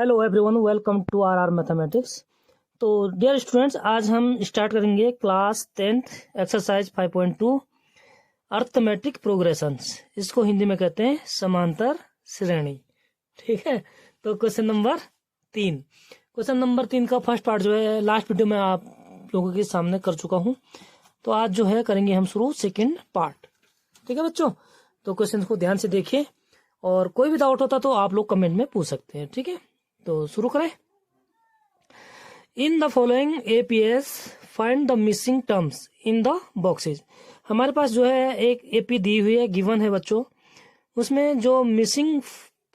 Hello everyone, welcome to are mathematics. तो dear students, आज हम स्टार्ट करेंगे class 10th exercise 5.2 arithmetic progressions. इसको हिंदी में कहते हैं समांतर श्रेणी। ठीक है, तो क्वेश्चन नंबर 3 का फर्स्ट पार्ट जो है लास्ट वीडियो में आप लोगों के सामने कर चुका हूँ। तो आज जो है करेंगे हम शुरू सेकेंड पार्ट। ठीक है बच्चों, तो क्वेश्चन को ध्यान से देखिए और कोई भी डाउट होता तो आप लोग कमेंट में पूछ सकते हैं। ठीक है, तो शुरू करें। In the following APS find the missing terms in the boxes. हमारे पास जो है एक एपी दी हुई है, गिवन है बच्चों। उसमें जो मिसिंग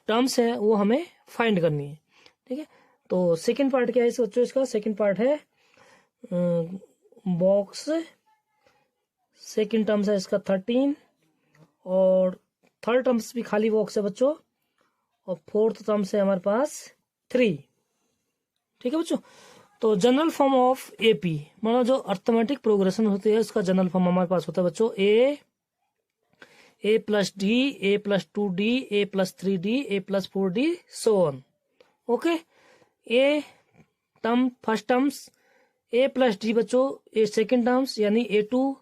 टर्म्स है वो हमें फाइंड करनी है। ठीक है, तो सेकंड पार्ट क्या है इस बच्चों? इसका सेकंड पार्ट है बॉक्स। सेकंड टर्म्स है इसका 13 और थर्ड टर्म्स भी खाली बॉक्स है बच्चों, और फोर्थ टर्म्स है हमारे पास 3। ठीक है बच्चों, तो जनरल फॉर्म ऑफ एपी मतलब जो अर्थमेटिक प्रोग्रेशन होती है उसका जनरल फॉर्म हमारे पास होता है बच्चों a plus d, a plus 2d, a plus 3d, a plus 4d, so on. Okay, a term first terms a plus d बच्चों, ए सेकेंड टर्म्स यानी A2,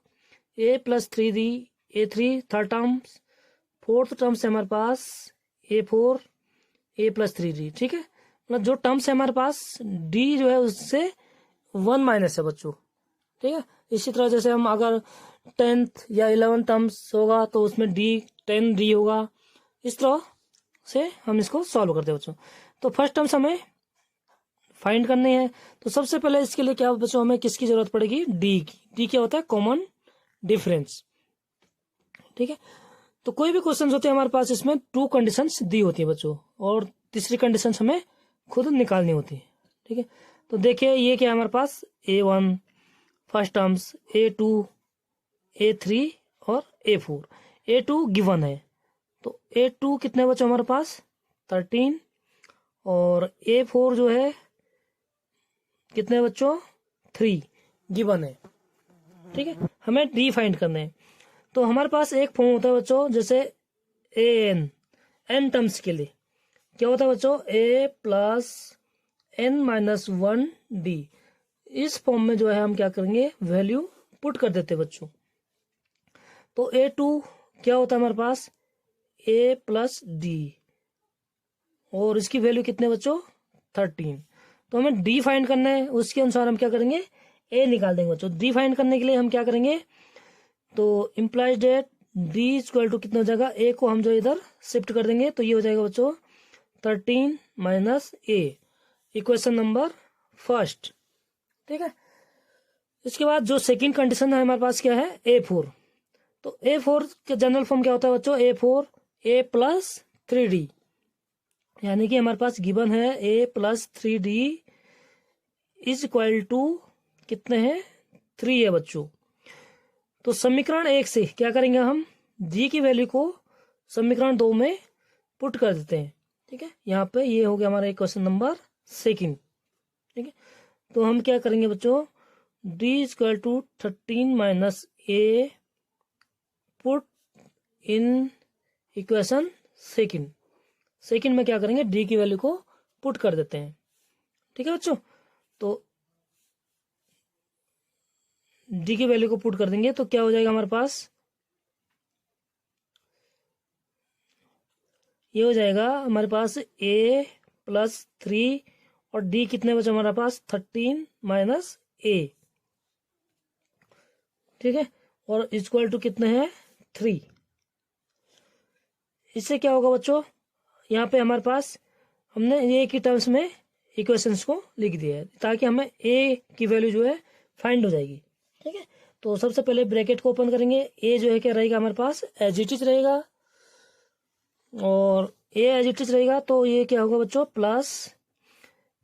a plus 3d, A3 third terms, fourth terms है हमारे पास A4, ए plus 3d। ठीक है, मतलब जो terms है हमारे पास डी जो है उससे 1 माइनस है बच्चों। ठीक है, इसी तरह जैसे हम अगर 10th या 11 टर्म्स होगा तो उसमें डी 10d होगा। इस तरह से हम इसको सॉल्व करते हैं बच्चों। तो फर्स्ट टर्म्स हमें फाइंड करने हैं, तो सबसे पहले इसके लिए क्या बच्चों हमें किसकी जरूरत पड़ेगी? डी की। डी क्या होता है? Common difference. ठीक है, तो कोई भी क्वेश्चन होते हैं हमारे पास इसमें 2 कंडीशंस दी होती है बच्चों, और तीसरी कंडीशन हमें खुद निकालनी होती है। ठीक है, तो देखिए ये क्या है हमारे पास? A1 first terms, A2, A3 और A4। A2 गिवन है, तो A2 कितने बच्चों हमारे पास? 13, और A4 जो है कितने बच्चों? 3 गिवन है। ठीक है, हमें डी फाइंड करना है। तो हमारे पास एक फॉर्म होता है बच्चों, जैसे एन टर्म्स के लिए क्या होता है बच्चों? A plus n minus 1d। इस फॉर्म में जो है हम क्या करेंगे? वैल्यू पुट कर देते बच्चों। तो A2 क्या होता है हमारे पास? A प्लस डी, और इसकी वैल्यू कितने बच्चों? 13। तो हमें डी फाइंड करना है, उसके अनुसार हम क्या करेंगे? A निकाल देंगे बच्चों। डी फाइंड करने के लिए हम क्या करेंगे? तो implies date D equal to कितना हो जाएगा? ए को हम जो इधर शिफ्ट कर देंगे, तो ये हो जाएगा बच्चों 13 माइनस ए, इक्वेशन नंबर फर्स्ट। ठीक है, इसके बाद जो सेकंड कंडीशन है हमारे पास क्या है? A4। तो A4 के जनरल फॉर्म क्या होता है बच्चों? A4 A प्लस 3d, यानी कि हमारे पास गिवन है A plus 3d is equal to कितने हैं? 3 है बच्चों। तो समीकरण 1 से क्या करेंगे हम? जी की वैल्यू को समीकरण 2 में पुट कर देते हैं। ठीक है, यहाँ पे ये हो गया हमारा क्वेश्चन नंबर सेकंड। ठीक है, तो हम क्या करेंगे बच्चों? D equal to 13 minus A put in equation second. Second में क्या करेंगे? डी की वैल्यू को पुट कर देते हैं। ठीक है बच्चों, तो डी की वैल्यू को पुट कर देंगे तो क्या हो जाएगा हमारे पास? ये हो जाएगा हमारे पास A प्लस 3 और डी कितने बचे हमारे पास? 13 माइनस ए। ठीक है, और इक्वल टू कितने हैं? 3। इससे क्या होगा बच्चों? यहाँ पे हमारे पास हमने ए की टर्म्स में इक्वेशंस को लिख दिया है ताकि हमें ए की वैल्यू जो है फाइंड हो जाएगी। ठीक है, तो सबसे पहले ब्रैकेट को ओपन करेंगे। ए जो है क्या रहेगा हमारे पास? एज इट इज रहेगा, और ए एज इट इज रहेगा तो ये क्या होगा बच्चों? प्लस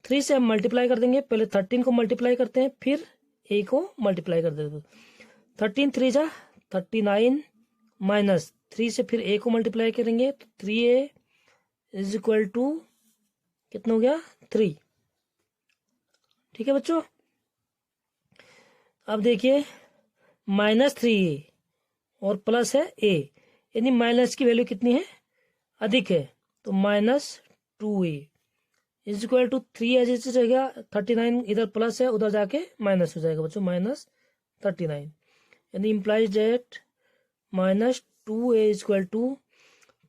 3 से हम मल्टीप्लाई कर देंगे। पहले 13 को मल्टीप्लाई करते हैं, फिर ए को मल्टीप्लाई कर देते हैं। 13 3 जा 39 माइनस 3 से फिर ए को मल्टीप्लाई करेंगे तो 3a इज इक्वल टू कितना हो गया? 3। ठीक है बच्चों, अब देखिए माइनस 3a और प्लस है a, यानी माइनस की वैल्यू कितनी है? अधिक है, तो minus 2a is equal to 3 as it रहेगा, 39 इधर प्लस है उधर जाके माइनस हो जाएगा बच्चों, -39, यानी implies date -2 A is equal to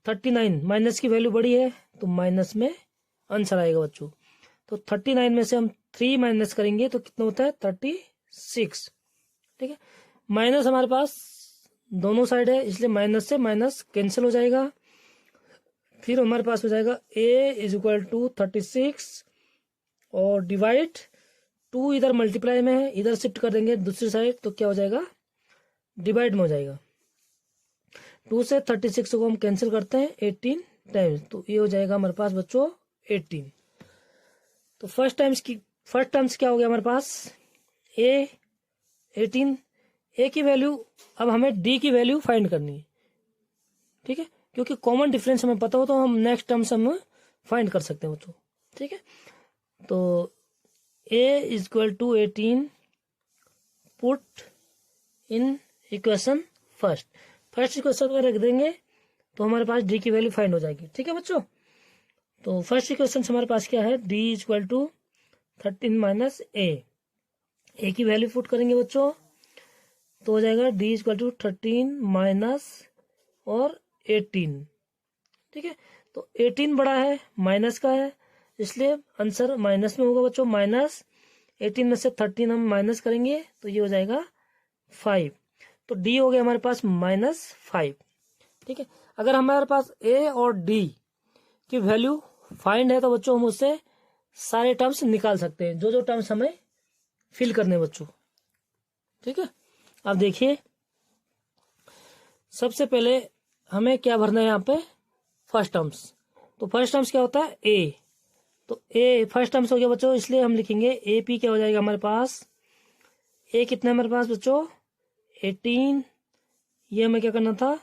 39, minus की वैल्यू बड़ी है तो माइनस में आंसर आएगा बच्चों। तो 39 में से हम 3 माइनस करेंगे तो कितना होता है 36, ठीक है। माइनस हमारे पास दोनों साइड है इसलिए माइनस से माइनस कैंसिल हो जाएगा, फिर हमारे पास हो जाएगा a इज इक्वल टू 36 और डिवाइड 2 इधर मल्टीप्लाई में है, इधर शिफ्ट कर देंगे दूसरी साइड तो क्या हो जाएगा डिवाइड में हो जाएगा। 2 से 36 को हम कैंसिल करते हैं 18 टाइम्स, तो ये हो जाएगा हमारे पास बच्चों 18। तो फर्स्ट टर्म्स क्या हो गया हमारे पास a 18, a की वैल्यू, अब हमें d की वैल्यू फाइंड करनी है, ठीक है, क्योंकि कॉमन डिफरेंस हमें पता हो तो हम नेक्स्ट टर्म्स हम फाइंड कर सकते हैं बच्चों, ठीक है। तो a is equal to 18 put in equation first equation में रख देंगे तो हमारे पास d की वैल्यू फाइंड हो जाएगी, ठीक है बच्चों। तो फर्स्ट इक्वेशन हमारे पास क्या है, d is equal to 13 minus a की वैल्यू पुट करेंगे बच्चों तो हो जाएगा d is equal to 13 minus और 18, ठीक है। तो 18 बड़ा है माइनस का है इसलिए आंसर माइनस में होगा बच्चों, -18 में से 13 हम माइनस करेंगे तो ये हो जाएगा 5, तो d हो गया हमारे पास -5, ठीक है। अगर हमारे पास a और d की वैल्यू फाइंड है तो बच्चों हम उससे सारे टर्म्स निकाल सकते हैं, जो टर्म्स हमें फिल करने हैं बच्चों, ठीक है। अब देखिए सबसे पहले हमें क्या भरना है यहाँ पे फर्स्ट टर्म्स, तो फर्स्ट टर्म्स क्या होता है a, तो a फर्स्ट टर्म्स हो गया बच्चों इसलिए हम लिखेंगे ए पी क्या हो जाएगा हमारे पास, a कितना है हमारे पास बच्चों 18, ये हमें क्या करना था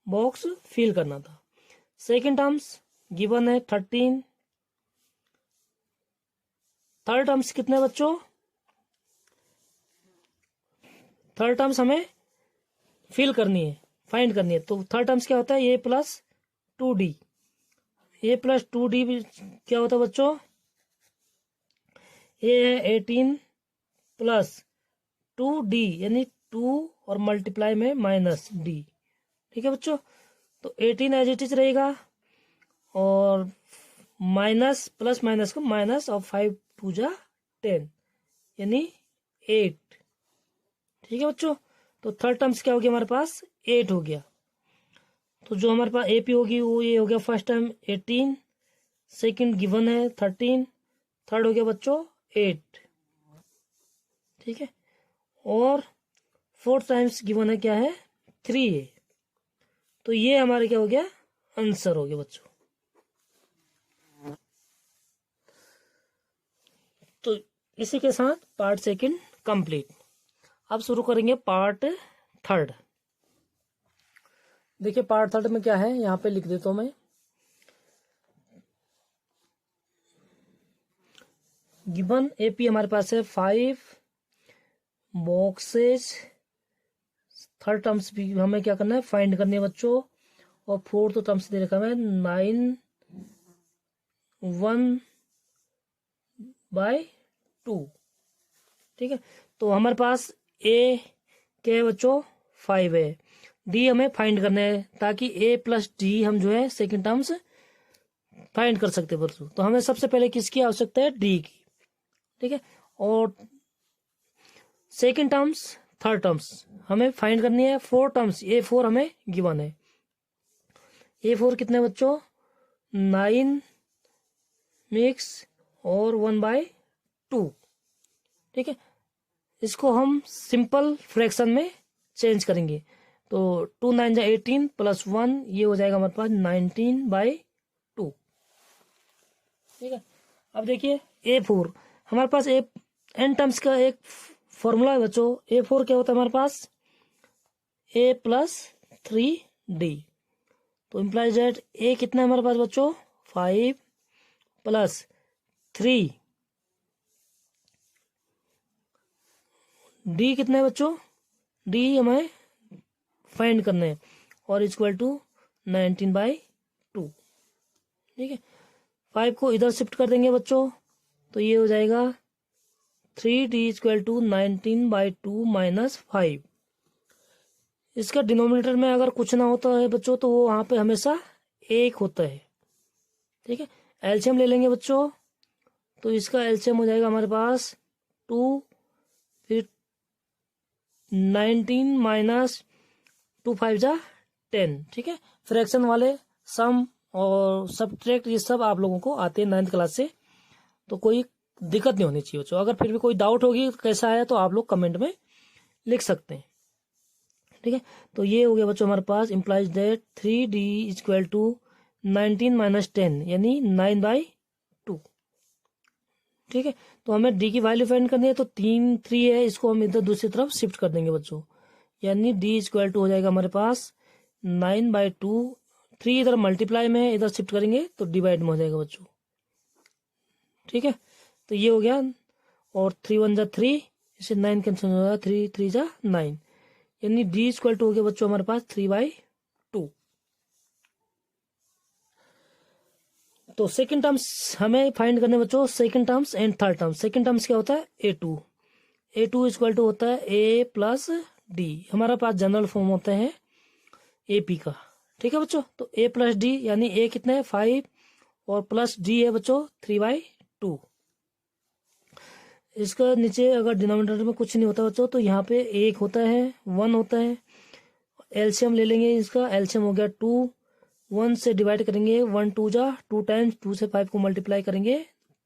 बॉक्स फिल करना था। सेकेंड टर्म्स गिवन है 13, थर्ड टर्म्स कितने बच्चों, थर्ड टर्म्स हमें फिल करनी है फाइंड करनी है, तो थर्ड टर्म्स क्या होता है a plus 2d, a plus 2d क्या होता है बच्चों, a है 18 प्लस 2d यानी 2 और मल्टीप्लाई में माइनस d, ठीक है बच्चों। तो 18 एज इट इज रहेगा और माइनस प्लस माइनस को माइनस और 5 2 जा 10 यानी 8, ठीक है बच्चों। तो थर्ड टर्म्स क्या हो गया हमारे पास 8 हो गया, तो जो हमारे पास AP होगी वो ये हो गया फर्स्ट टर्म 18, सेकंड गिवन है 13, थर्ड हो गया बच्चों 8, ठीक है। और फोर्थ टाइम्स गिवन है क्या है 3a, तो ये हमारे क्या हो गया आंसर हो गया बच्चों। तो इसी के साथ पार्ट सेकंड कंप्लीट। अब शुरू करेंगे पार्ट थर्ड। देखिए पार्ट थर्ड में क्या है यहाँ पे लिख देता हूं मैं, गिवन AP हमारे पास है 5 बॉक्सेस, थर्ड टर्म्स भी हमें क्या करना है फाइंड करनी है बच्चों, और फोर्थ टर्म्स दे रखा है 9 1/2, ठीक है। तो हमारे पास A क्या है बच्चों 5 है, D हमें फाइंड करना है ताकि A प्लस D हम जो है सेकेंड टर्म्स फाइंड कर सकते हैं बच्चों। तो हमें सबसे पहले किसकी आवश्यकता है D की, ठीक है। और सेकेंड टर्म्स थर्ड टर्म्स हमें फाइंड करनी है, फोर टर्म्स A4 हमें गिवन है, A4 कितने बच्चों 9 मिक्स और 1/2, ठीक है। इसको हम सिंपल फ्रैक्शन में चेंज करेंगे तो 2 9 18 प्लस 1 ये हो जाएगा हमारे पास 19/2, ठीक है। अब देखिए A4 हमारे पास एन टर्म्स का एक फॉर्मूला है बच्चों, A4 क्या होता है हमारे पास A प्लस 3D, तो इम्प्लाइज दैट A कितना है हमारे पास बच्चों 5 प्लस 3, D कितना है बच्चों, D हमें फाइंड करना है और इक्वल टू 19/2, ठीक है। 5 को इधर शिफ्ट कर देंगे बच्चों, तो ये हो जाएगा 3d इक्वल टू 19/2 माइनस 5। इसका डिनोमिनेटर में अगर कुछ ना होता है बच्चों तो वो वहाँ पे हमेशा 1 होता है। ठीक है, एलसीएम ले लेंगे बच्चों, तो इसका एलसीएम हो जाएगा हमारे पास 2, फिर 19 माइनस 2 5 जा 10। ठीक है, फ्रैक्शन वाले सम और सब्ट्रैक्ट ये सब आप लोगों को आते हैं 9th क्लास से, तो कोई दिक्कत नहीं होनी चाहिए बच्चों। अगर फिर भी कोई डाउट होगी कैसा है तो आप लोग कमेंट में लिख सकते हैं। ठीक है, तो ये हो गया बच्चों हमारे पास implies that 3d equal to 19 minus 10 यानी 9/2। ठीक है, तो हमें डी की वैल्यू फाइंड करनी है, तो 3 है, इसको हम इधर दूसरी तरफ शिफ्ट कर देंगे बच्चों, यानी डी इक्वल टू हो जाएगा हमारे पास 9/2। 3 इधर मल्टीप्लाई में है, इधर शिफ्ट करेंगे तो डिवाइड में हो जाएगा बच्चों। ठीक है, तो ये हो गया, और 3 1 जा 3, इसे 9 कैंसिल हो जाएगा, 3 3 जा 9, यानी डी इक्वल टू हो गया बच्चों हमारे पास 3/2। तो सेकंड टर्म्स हमें फाइंड करने बच्चों, second terms and third terms. Second terms क्या होता है, a2 इक्वल टू होता है a प्लस डी। हमारे पास जनरल फॉर्म होते हैं AP का। ठीक है बच्चों, तो a प्लस डी यानी a कितना है 5 और प्लस d है बच्चों 3/2। इसका नीचे अगर डिनोमिनेटर में कुछ नहीं होता बच्चों तो यहाँ पे 1 होता है, 1 होता है। एलसीएम ले लेंगे, इसका एलसीएम हो गया 2, 1 से डिवाइड करेंगे, 1 2 जा 2 टाइम्स, 2 से 5 को मल्टीप्लाई करेंगे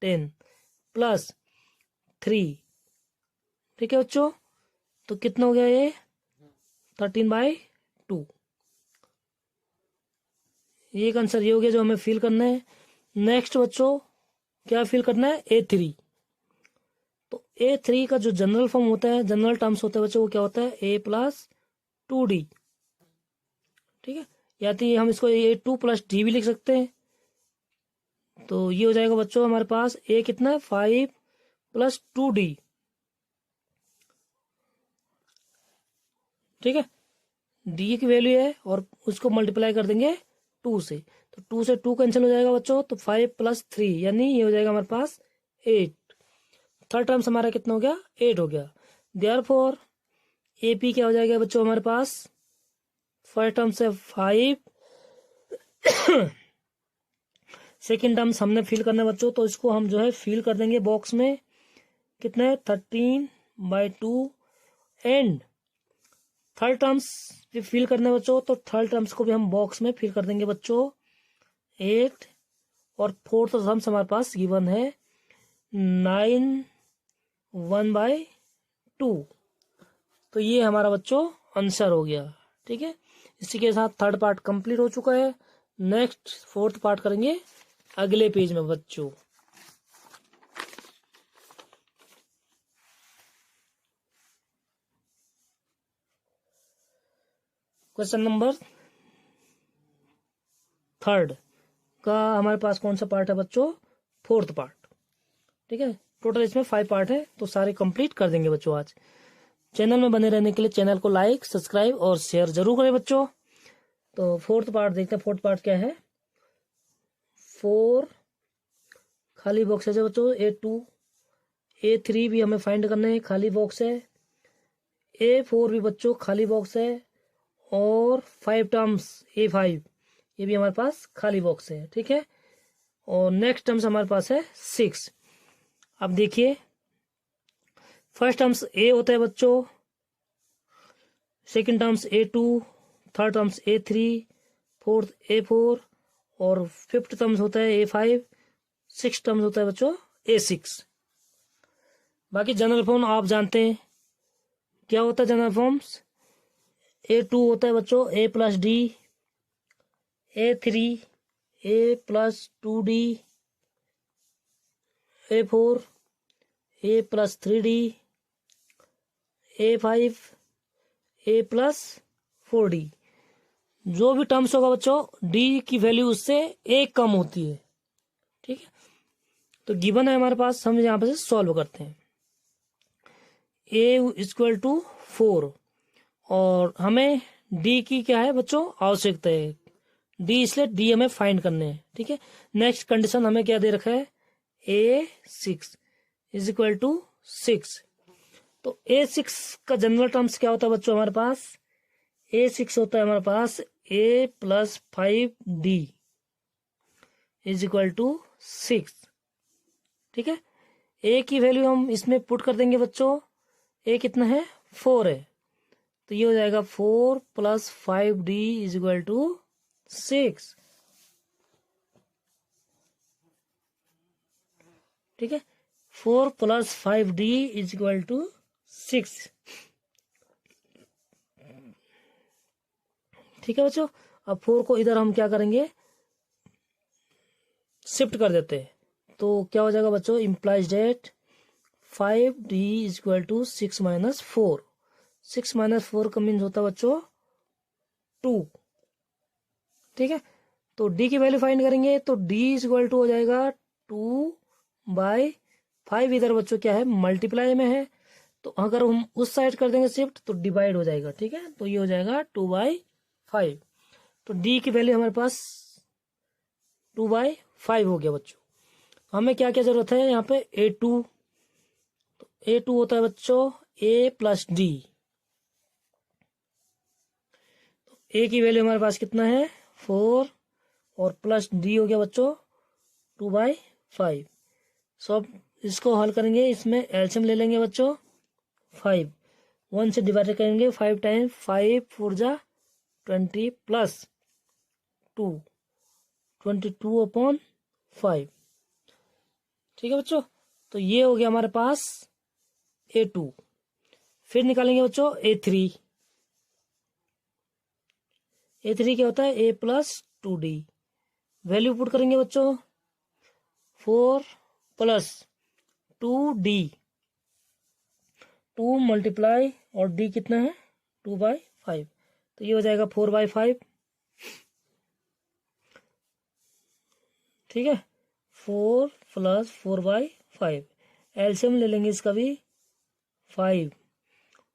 10 प्लस 3। ठीक है बच्चों, तो कितना हो गया ये 13/2। ये एक आंसर ये हो गया जो हमें फिल करना है। नेक्स्ट बच्चों क्या फिल करना है, A3। तो A3 का जो जनरल फॉर्म होता है, जनरल टर्म्स होता है बच्चों, वो क्या होता है a प्लस 2d। ठीक है, या तो हम इसको a2 प्लस डी भी लिख सकते हैं। तो ये हो जाएगा बच्चों हमारे पास a कितना है 5 प्लस 2d। ठीक है, d की वैल्यू है और उसको मल्टीप्लाई कर देंगे 2 से, तो 2 से 2 कैंसिल हो जाएगा बच्चों, तो 5 प्लस 3 यानी ये हो जाएगा हमारे पास 8। थर्ड टर्म्स हमारा कितना हो गया 8 हो गया। देयरफॉर AP क्या हो जाएगा बच्चों हमारे पास, फर्स्ट टर्म से 5, सेकेंड टर्म्स हमने फिल करना है बच्चों, तो इसको हम जो है फिल कर देंगे बॉक्स में, कितना है 13/2। एंड थर्ड टर्म्स भी फिल करना है बच्चों, तो थर्ड टर्म्स को भी हम बॉक्स में फिल कर देंगे बच्चों 8। और फोर्थ टर्म्स हमारे पास गिवन है 9 1/2। तो ये हमारा बच्चों आंसर हो गया। ठीक है, इसी के साथ थर्ड पार्ट कंप्लीट हो चुका है। नेक्स्ट फोर्थ पार्ट करेंगे अगले पेज में बच्चों। क्वेश्चन नंबर 3 का हमारे पास कौन सा पार्ट है बच्चों, फोर्थ पार्ट। ठीक है, टोटल इसमें 5 पार्ट है, तो सारे कंप्लीट कर देंगे बच्चों आज। चैनल में बने रहने के लिए चैनल को लाइक सब्सक्राइब और शेयर जरूर करें बच्चों। तो फोर्थ पार्ट देखते हैं, फोर्थ पार्ट क्या है। 4 खाली बॉक्स है बच्चों, A2 A3 भी हमें फाइंड करना है, खाली बॉक्स है। A4 भी बच्चों खाली बॉक्स है, और 5 टर्म्स A5 ये भी हमारे पास खाली बॉक्स है। ठीक है, और नेक्स्ट टर्म्स हमारे पास है 6। अब देखिए, फर्स्ट टर्म्स A होता है बच्चों, second terms A2, third terms A3, fourth A4 और फिफ्थ टर्म्स होता है A5, सिक्स टर्म्स होता है बच्चों A6। बाकी जनरल फॉर्म आप जानते हैं क्या होता है। जनरल फॉर्म्स A2 होता है बच्चों A plus D, A3 A plus 2D, A4 A plus 3D, A5 A plus 4D। जो भी टर्म्स होगा बच्चों डी की वैल्यू उससे एक कम होती है। ठीक है, तो गिवन है हमारे पास, हम यहाँ पे से सॉल्व करते हैं। A इक्वल टू 4 और हमें डी की क्या है बच्चों आवश्यकता है, डी, इसलिए डी हमें फाइंड करने हैं। ठीक है, नेक्स्ट कंडीशन हमें क्या दे रखा है, A6 इज इक्वल टू 6। तो A6 का जनरल टर्म्स क्या होता है बच्चों हमारे पास, A6 होता है हमारे पास A plus 5D is equal to 6। ठीक है, A की वैल्यू हम इसमें पुट कर देंगे बच्चों, A कितना है 4 है, तो ये हो जाएगा 4 plus 5D is equal to 6। ठीक है, 4 plus 5D is equal to 6। ठीक है बच्चों, अब 4 को इधर हम क्या करेंगे, शिफ्ट कर देते हैं, तो क्या हो जाएगा बच्चों, implies date 5D is equal to 6 minus 4। 6 minus 4 का मीन्स होता है बच्चों 2। ठीक है, तो D की वैल्यू फाइंड करेंगे, तो D इज इक्वल टू हो जाएगा 2/5। इधर बच्चों क्या है, मल्टीप्लाई में है, तो अगर हम उस साइड कर देंगे शिफ्ट तो डिवाइड हो जाएगा। ठीक है, तो ये हो जाएगा 2/5। तो D की वैल्यू हमारे पास 2/5 हो गया बच्चों। हमें क्या क्या जरूरत है यहाँ पे, A2। तो A2 होता है बच्चों A प्लस D। तो A की वैल्यू हमारे पास कितना है 4, और प्लस D हो गया बच्चों 2/5। सो अब इसको हल करेंगे, इसमें एलसीएम ले लेंगे बच्चों 5, 1 से डिवाइड करेंगे, 5 टाइम्स 5 4 जा 20 प्लस 2 22/5। ठीक है बच्चों, तो ये हो गया हमारे पास A2। फिर निकालेंगे बच्चों A3। A3 क्या होता है A plus 2D। Value put करेंगे बच्चों 4 प्लस 2D, 2 मल्टीप्लाई और D कितना है 2/5, तो ये हो जाएगा 4/5। ठीक है, 4 प्लस 4/5, एलसीएम ले लेंगे इसका भी 5,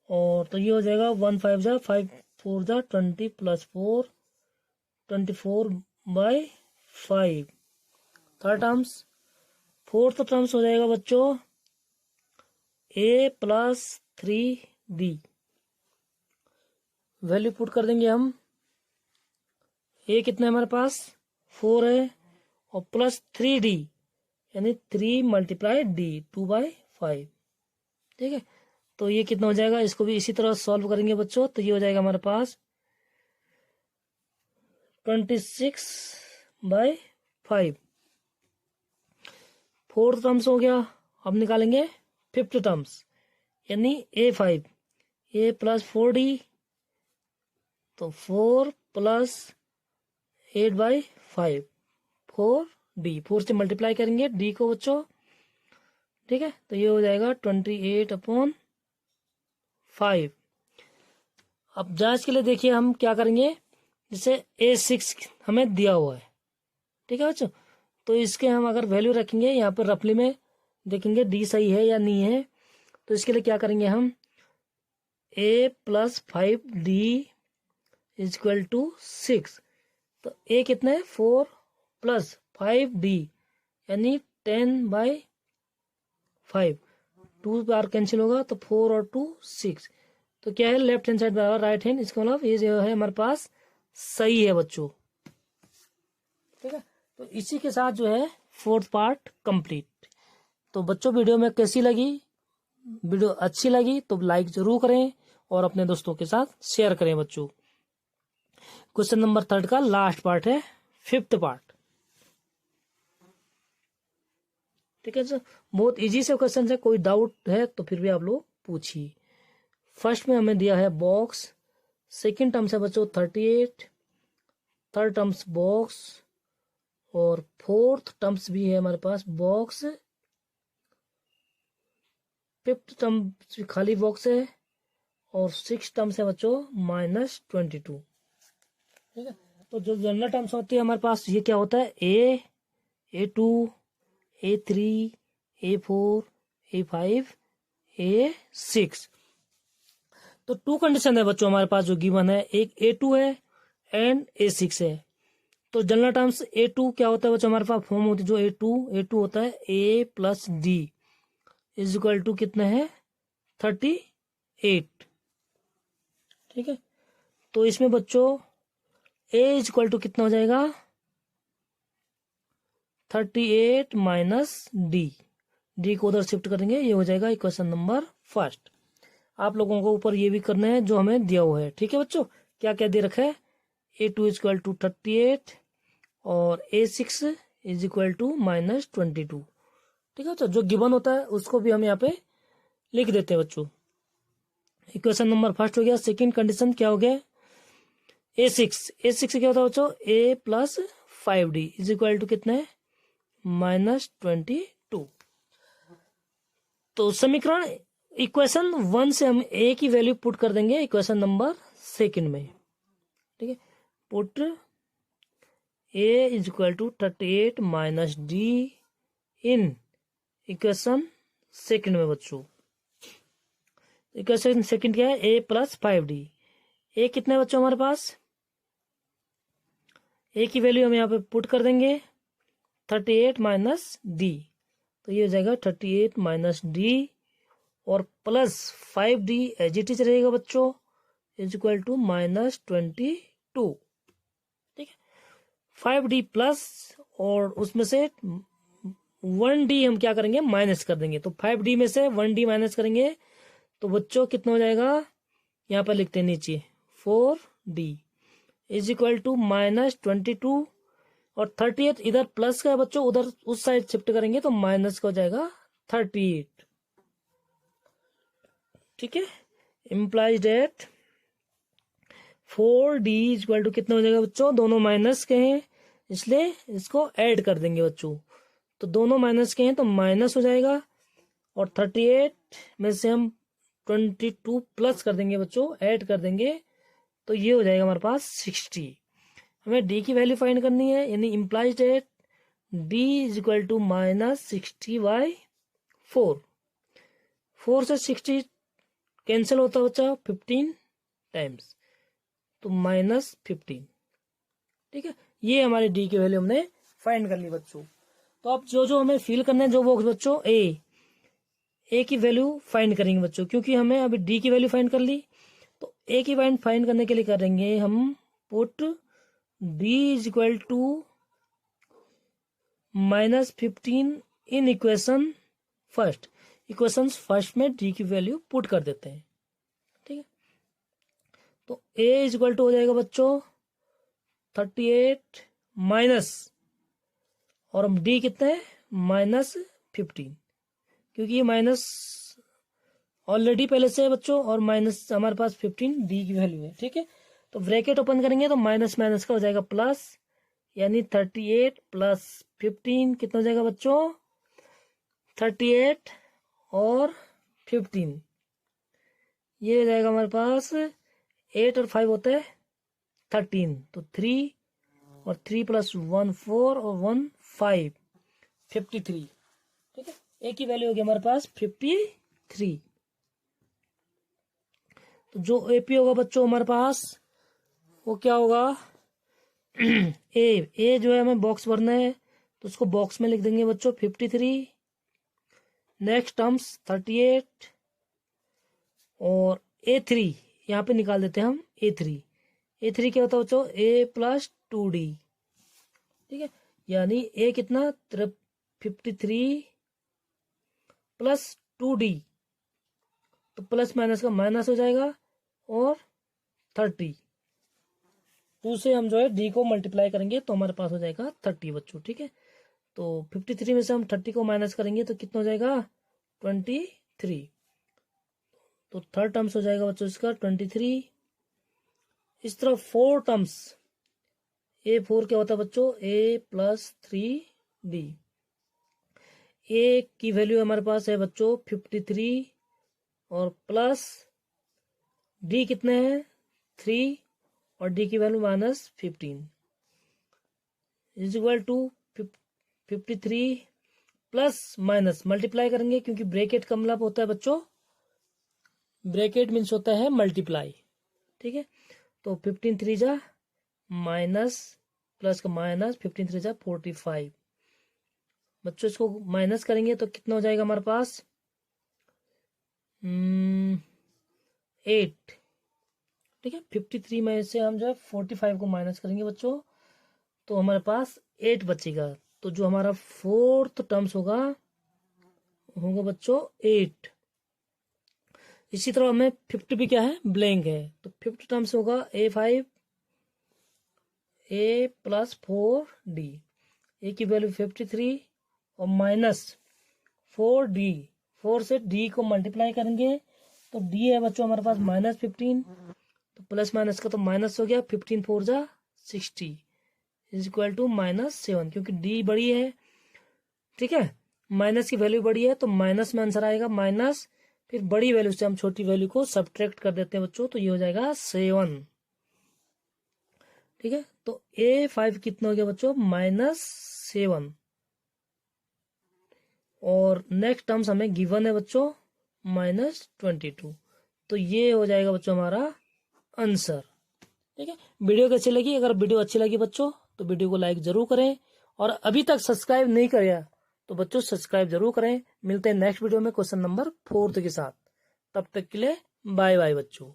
और तो ये हो जाएगा 1 5 जा 5 4 जा 20 plus 4 24/5। Third terms, fourth terms हो जाएगा बच्चों A plus 3D। Value put कर देंगे हम, A कितना है हमारे पास 4 है, और प्लस 3D यानी 3 मल्टीप्लाई D 2/5। ठीक है, तो ये कितना हो जाएगा, इसको भी इसी तरह सॉल्व करेंगे बच्चों, तो ये हो जाएगा हमारे पास 26/5। फोर्थ टर्म्स हो गया। अब निकालेंगे फिफ्थ टर्म्स, यानी A5, A प्लस 4D, तो 4 प्लस 8/5, 4D, 4 से मल्टीप्लाई करेंगे D को बच्चों। ठीक है, तो ये हो जाएगा 28/5। अब जांच के लिए देखिए हम क्या करेंगे, जैसे A6 हमें दिया हुआ है। ठीक है बच्चों, तो इसके हम अगर वैल्यू रखेंगे यहाँ पर रफली में देखेंगे D सही है या नहीं है, तो इसके लिए क्या करेंगे हम, A plus 5D is equal to 6। तो A कितना है 4 प्लस 5D यानी 10/5, 2 बार कैंसिल होगा तो 4 और 2 6, तो क्या है लेफ्ट हैंड साइड बराबर राइट हैंड, इसका मतलब ये जो है हमारे पास सही है बच्चों। ठीक है, तो इसी के साथ जो है फोर्थ पार्ट कंप्लीट। तो बच्चों वीडियो में कैसी लगी, वीडियो अच्छी लगी तो लाइक जरूर करें और अपने दोस्तों के साथ शेयर करें बच्चों। क्वेश्चन नंबर 3 का लास्ट पार्ट है, फिफ्थ पार्ट। ठीक है सर, बहुत इजी से क्वेश्चन है, कोई डाउट है तो फिर भी आप लोग पूछिए। फर्स्ट में हमें दिया है बॉक्स, सेकंड टर्म्स है बच्चों 38, थर्ड टर्म्स बॉक्स, और फोर्थ टर्म्स भी है हमारे पास बॉक्स, फिफ्थ टर्म्स खाली बॉक्स है, और सिक्स टर्म्स है बच्चों -22। ठीक है, तो जो जनरल टर्म्स होती है हमारे पास ये क्या होता है, A2, A3, A4, A5, A6। तो 2 कंडीशन है बच्चों हमारे पास जो गिवन है, एक A2 है एंड A6 है। तो जनरल टर्म्स A2 क्या होता है बच्चों, हमारे पास फॉर्म होती है जो A2 होता है A plus D is equal to कितना है 38। ठीक है, तो इसमें बच्चों A इज इक्वल टू कितना हो जाएगा 38 माइनस डी को उधर शिफ्ट करेंगे, ये हो जाएगा इक्वेशन नंबर फर्स्ट। आप लोगों को ऊपर ये भी करना है जो हमें दिया हुआ है। ठीक है बच्चों, क्या क्या दे रखा है, A2 इज इक्वल टू 38 और A6 is equal to minus 22। ठीक है बच्चों, जो गिवन होता है उसको भी हम यहाँ पे लिख देते हैं बच्चों। इक्वेशन नंबर फर्स्ट हो गया। सेकंड कंडीशन क्या हो गया, A6 क्या होता है बच्चों, A plus 5D is equal to कितना है माइनस 22। तो समीकरण इक्वेशन 1 से हम A की वैल्यू पुट कर देंगे इक्वेशन नंबर सेकंड में। ठीक है, put A is equal to 38 minus D in equation second में बच्चों। इक्वेशन सेकंड क्या है, A प्लस 5D। A कितना है बच्चों हमारे पास, A की वैल्यू हम यहाँ पे पुट कर देंगे 38 माइनस D, तो ये हो जाएगा 38 माइनस D और plus 5D as it is रहेगा बच्चों इज इक्वल टू माइनस 22। ठीक है, 5D प्लस और उसमें से 1D हम क्या करेंगे माइनस कर देंगे, तो 5D में से 1D माइनस करेंगे तो बच्चों कितना हो जाएगा, यहाँ पर लिखते हैं नीचे 4D is equal to minus 22 और 38 इधर प्लस का है बच्चों, उधर उस साइड शिफ्ट करेंगे तो माइनस का हो जाएगा 38। ठीक है, implies date 4D is equal to कितना हो जाएगा बच्चों, दोनों माइनस के हैं इसलिए इसको ऐड कर देंगे बच्चों, तो दोनों माइनस के हैं तो माइनस हो जाएगा और 38 में से हम 22 प्लस कर देंगे बच्चों, ऐड कर देंगे तो ये हो जाएगा हमारे पास 60। हमें D की वैल्यू फाइंड करनी है, यानी implies date D is equal to minus 60/4। 4 से 60 कैंसिल होता है बच्चा 15 टाइम्स, तो माइनस 15। ठीक है, ये हमारी D की वैल्यू हमने फाइंड कर ली बच्चों। तो अब जो जो हमें फिल करना है जो बॉक्स बच्चों ए की वैल्यू फाइंड करेंगे बच्चों, क्योंकि हमें अभी D की वैल्यू फाइंड कर ली, तो A की वैल्यू फाइंड करने के लिए करेंगे हम put D is equal to minus 15 in equation first. Equation first में D की वैल्यू पुट कर देते हैं। ठीक है, तो A इज इक्वल टू हो जाएगा बच्चों 38 माइनस और हम D कितना है माइनस 15, क्योंकि ये माइनस ऑलरेडी पहले से है बच्चों और माइनस हमारे पास 15 D की वैल्यू है। ठीक है, तो ब्रैकेट ओपन करेंगे तो माइनस माइनस का हो जाएगा प्लस, यानी 38 प्लस 15 कितना हो जाएगा बच्चों 38 और 15, ये हो जाएगा हमारे पास 8 और 5 होता है 13, तो 3 और 3 प्लस 1 4 और 1 5 53। ठीक है, ए की वैल्यू होगी हमारे पास 53। तो जो एपी होगा बच्चों हमारे पास वो क्या होगा ए जो है हमें बॉक्स भरना है तो उसको बॉक्स में लिख देंगे बच्चों 53। नेक्स्ट टर्म्स 38 और A3 यहाँ पे निकाल देते हैं हम A3 क्या होता है बच्चों A प्लस 2D। ठीक है, यानी A कितना 53 प्लस 2D, तो प्लस माइनस का माइनस हो जाएगा और 30 2 से हम जो है D को मल्टीप्लाई करेंगे तो हमारे पास हो जाएगा 30 बच्चों। ठीक है, तो 53 में से हम 30 को माइनस करेंगे तो कितना हो जाएगा 23, तो थर्ड टर्म्स हो जाएगा बच्चों इसका 23। इस तरह 4 टर्म्स A4 क्या होता है बच्चों A प्लस 3D। A की वैल्यू हमारे पास है बच्चों 53 और प्लस D कितने हैं 3 और D की value minus 15 is equal to 53 plus minus multiply करेंगे, क्योंकि ब्रैकेट का मतलब होता है बच्चों ब्रैकेट मीन्स होता है मल्टीप्लाई। ठीक है, तो 15 3 जा माइनस प्लस का माइनस 15 3 45। बच्चों इसको माइनस करेंगे तो कितना हो जाएगा हमारे पास 8। ठीक है, 53 में से हम जो है 45 को माइनस करेंगे बच्चों, तो हमारे पास 8 बचेगा। तो जो हमारा फोर्थ टर्म्स होगा बच्चों 8। इसी तरह हमें 50 भी क्या है, ब्लैंक है, तो 50 टर्म्स होगा A5 A प्लस 4D। ए की वैल्यू 53 और माइनस 4D, 4 से D को मल्टीप्लाई करेंगे तो D है बच्चों हमारे पास -15, तो प्लस माइनस का तो माइनस हो गया, 15 4 जा 60 इज इक्वल टू -7, क्योंकि D बड़ी है। ठीक है, माइनस की वैल्यू बड़ी है तो माइनस में आंसर आएगा माइनस, फिर बड़ी वैल्यू से हम छोटी वैल्यू को सब्ट्रैक्ट कर देते हैं बच्चों, तो ये हो जाएगा 7। ठीक है, तो A5 कितना हो गया बच्चों -7। और नेक्स्ट टर्म्स हमें गिवन है बच्चों -22। तो ये हो जाएगा बच्चों हमारा आंसर। ठीक है, वीडियो कैसी लगी? अगर वीडियो अच्छी लगी बच्चों तो वीडियो को लाइक जरूर करें, और अभी तक सब्सक्राइब नहीं किया तो बच्चों सब्सक्राइब जरूर करें। मिलते हैं नेक्स्ट वीडियो में क्वेश्चन नंबर 4 के साथ। तब तक के लिए बाय बाय बच्चों।